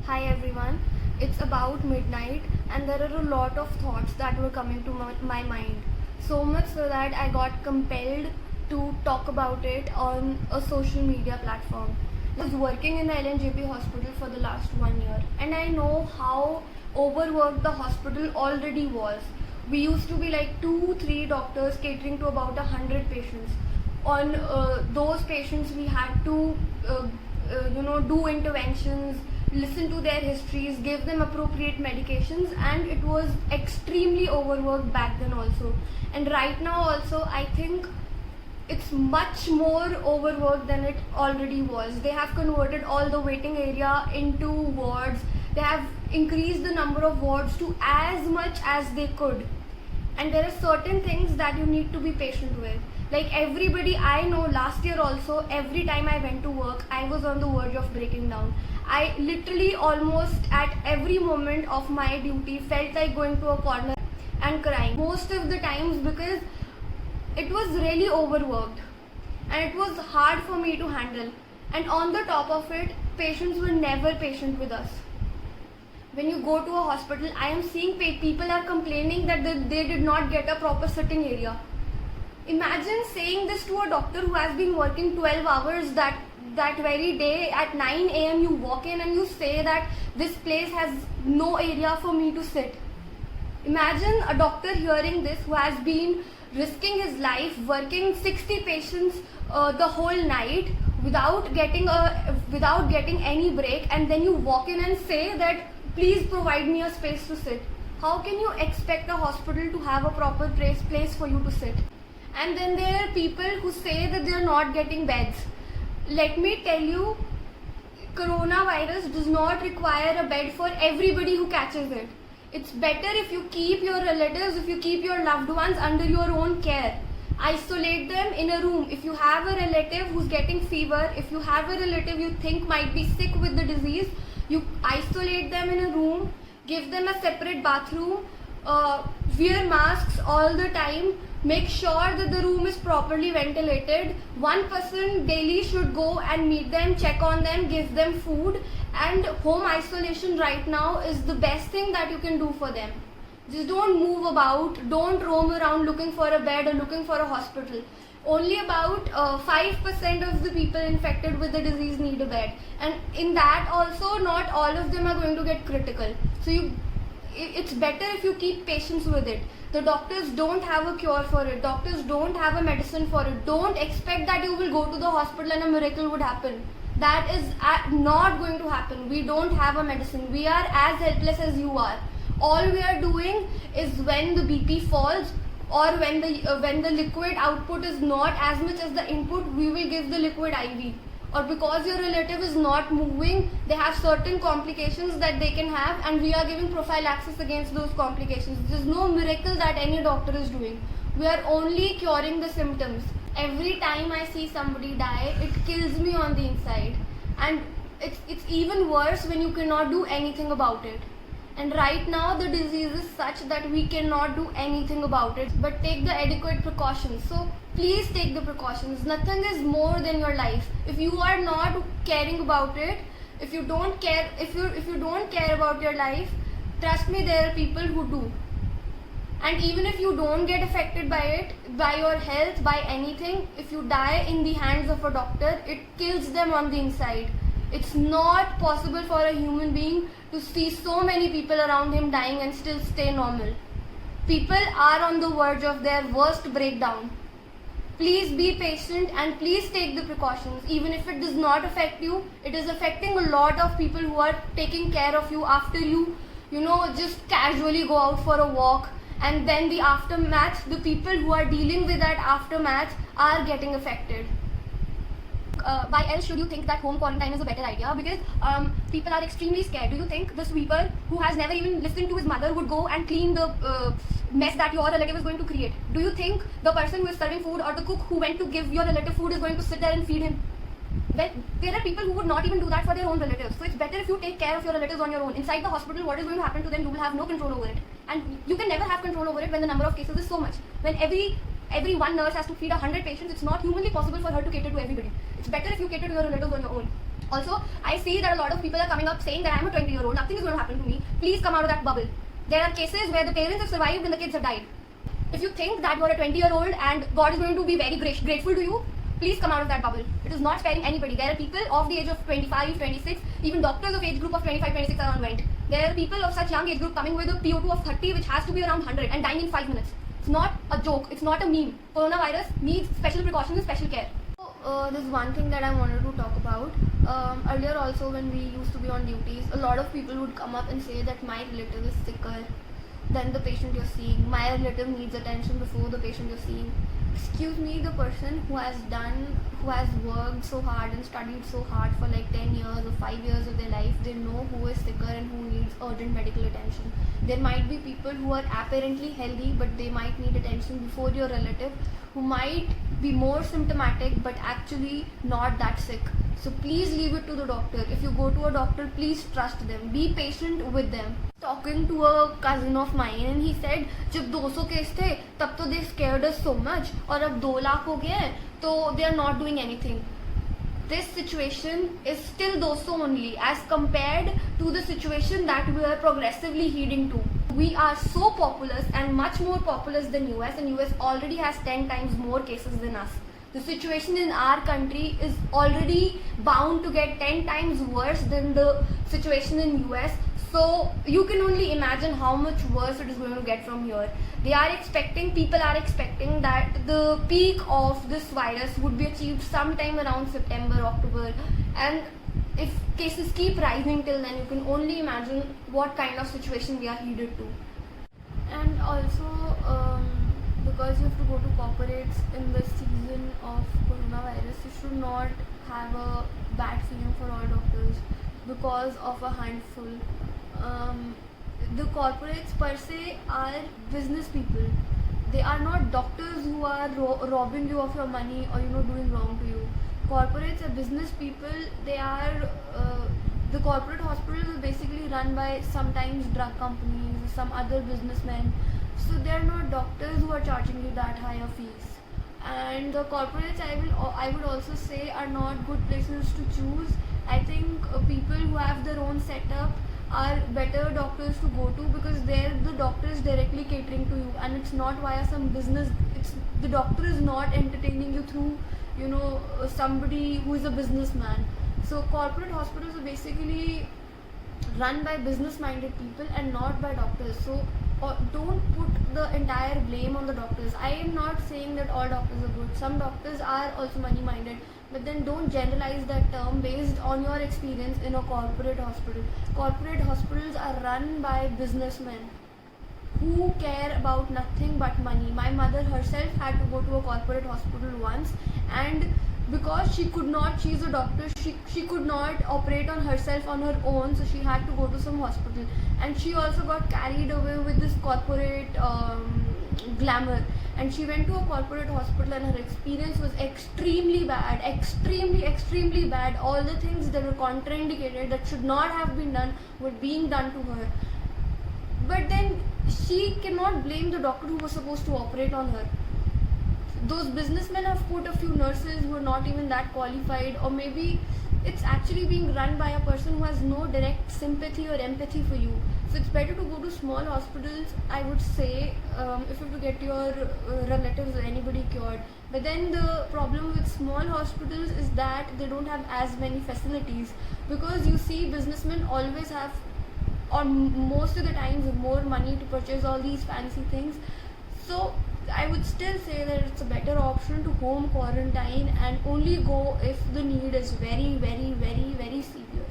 Hi everyone, it's about midnight and there are a lot of thoughts that were coming to my mind. So much so that I got compelled to talk about it on a social media platform. I was working in the LNJP hospital for the last 1 year and I know how overworked the hospital already was. We used to be like 2-3 doctors catering to about 100 patients. On those patients we had to do interventions, listen to their histories, give them appropriate medications, and it was extremely overworked back then also. And right now also I think it's much more overworked than it already was. They have converted all the waiting area into wards. They have increased the number of wards to as much as they could. And there are certain things that you need to be patient with. Like everybody I know, last year also, every time I went to work, I was on the verge of breaking down. I literally almost at every moment of my duty felt like going to a corner and crying. Most of the times because it was really overworked and it was hard for me to handle. And on the top of it, patients were never patient with us. When you go to a hospital, I am seeing people are complaining that they did not get a proper sitting area. Imagine saying this to a doctor who has been working 12 hours that very day. At 9 a.m. you walk in and you say that this place has no area for me to sit. Imagine a doctor hearing this who has been risking his life, working 60 patients the whole night without getting any break, and then you walk in and say that please provide me a space to sit. How can you expect a hospital to have a proper place for you to sit? And then there are people who say that they are not getting beds. Let me tell you, coronavirus does not require a bed for everybody who catches it. It's better if you keep your relatives, if you keep your loved ones under your own care. Isolate them in a room. If you have a relative who's getting fever, if you have a relative you think might be sick with the disease, you isolate them in a room, give them a separate bathroom, wear masks all the time, make sure that the room is properly ventilated. One person daily should go and meet them, check on them, give them food, and home isolation right now is the best thing that you can do for them. Just don't move about, don't roam around looking for a bed or looking for a hospital. Only about 5% of the people infected with the disease need a bed, and in that also not all of them are going to get critical. So it's better if you keep patience with it. The doctors don't have a cure for it. Doctors don't have a medicine for it. Don't expect that you will go to the hospital and a miracle would happen. That is not going to happen. We don't have a medicine. We are as helpless as you are. All we are doing is when the BP falls or when the liquid output is not as much as the input, we will give the liquid IV. Or because your relative is not moving, they have certain complications that they can have, and we are giving prophylaxis against those complications. There is no miracle that any doctor is doing. We are only curing the symptoms. Every time I see somebody die, it kills me on the inside. And it's even worse when you cannot do anything about it. And right now the disease is such that we cannot do anything about it, but take the adequate precautions. So please take the precautions. Nothing is more than your life. If you are not caring about it, if you don't care about your life, trust me, there are people who do. And even if you don't get affected by it, by your health, by anything, if you die in the hands of a doctor, it kills them on the inside. It's not possible for a human being to see so many people around him dying and still stay normal. People are on the verge of their worst breakdown. Please be patient and please take the precautions. Even if it does not affect you, it is affecting a lot of people who are taking care of you after you just casually go out for a walk, and then the aftermath, the people who are dealing with that aftermath are getting affected. Why else should you think that home quarantine is a better idea? Because people are extremely scared. Do you think the sweeper who has never even listened to his mother would go and clean the mess that your relative is going to create? Do you think the person who is serving food or the cook who went to give your relative food is going to sit there and feed him? Well, there are people who would not even do that for their own relatives. So it's better if you take care of your relatives on your own. Inside the hospital, what is going to happen to them, you will have no control over it. And you can never have control over it when the number of cases is so much. When every one nurse has to feed 100 patients, it's not humanly possible for her to cater to everybody. It's better if you cater to your relatives on your own. Also, I see that a lot of people are coming up saying that I'm a 20-year-old, nothing is going to happen to me. Please come out of that bubble. There are cases where the parents have survived and the kids have died. If you think that you're a 20-year-old and God is going to be very grateful to you, please come out of that bubble. It is not sparing anybody. There are people of the age of 25, 26, even doctors of age group of 25, 26 are on vent. There are people of such young age group coming with a PO2 of 30, which has to be around 100 and dying in 5 minutes. It's not a joke. It's not a meme. Coronavirus needs special precautions and special care. There's one thing that I wanted to talk about. Earlier also, when we used to be on duties, a lot of people would come up and say that my relative is sicker than the patient you're seeing. My relative needs attention before the patient you're seeing. Excuse me, the person who has worked so hard and studied so hard for like 10 years or 5 years of their life, they know who is sicker and who needs urgent medical attention. There might be people who are apparently healthy, but they might need attention before your relative, who might be more symptomatic but actually not that sick. So please leave it to the doctor. If you go to a doctor, please trust them. Be patient with them. Talking to a cousin of mine and he said, जब 200 case थे तब तो they scared us so much और अब 2 लाख हो गए हैं तो they are not doing anything. This situation is still 200 only as compared to the situation that we are progressively heading to. We are so populous and much more populous than US, and US already has 10 times more cases than us. The situation in our country is already bound to get 10 times worse than the situation in US. So you can only imagine how much worse it is going to get from here. People are expecting that the peak of this virus would be achieved sometime around September, October. And if cases keep rising till then, you can only imagine what kind of situation we are headed to. And also, because you have to go to corporates in this season of coronavirus, you should not have a bad feeling for all doctors because of a handful. The corporates per se are business people. They are not doctors who are robbing you of your money or doing wrong to you. Corporates are business people. They are the corporate hospitals are basically run by sometimes drug companies, some other businessmen. So they are not doctors who are charging you that higher fees. And the corporates, I would also say, are not good places to choose. I think people who have their own setup are better doctors to go to because there the doctor is directly catering to you and it's not via some business. The doctor is not entertaining you through somebody who is a businessman. So corporate hospitals are basically run by business minded people and not by doctors. So don't put the entire blame on the doctors. I am not saying that all doctors are good. Some doctors are also money minded, but then don't generalize that term based on your experience in a corporate hospital. Corporate hospitals are run by businessmen who care about nothing but money. My mother herself had to go to a corporate hospital once, and because she's a doctor, she could not operate on herself on her own, so she had to go to some hospital, and she also got carried away with this corporate glamour, and she went to a corporate hospital and her experience was extremely bad, extremely bad. All the things that were contraindicated, that should not have been done, were being done to her. But then she cannot blame the doctor who was supposed to operate on her. Those businessmen have put a few nurses who are not even that qualified, or maybe it's actually being run by a person who has no direct sympathy or empathy for you. So it's better to go to small hospitals, I would say, if you have to get your relatives or anybody cured. But then the problem with small hospitals is that they don't have as many facilities, because you see businessmen always have, or most of the times, more money to purchase all these fancy things. So I would still say that it's a better option to home quarantine and only go if the need is very, very, very, very severe.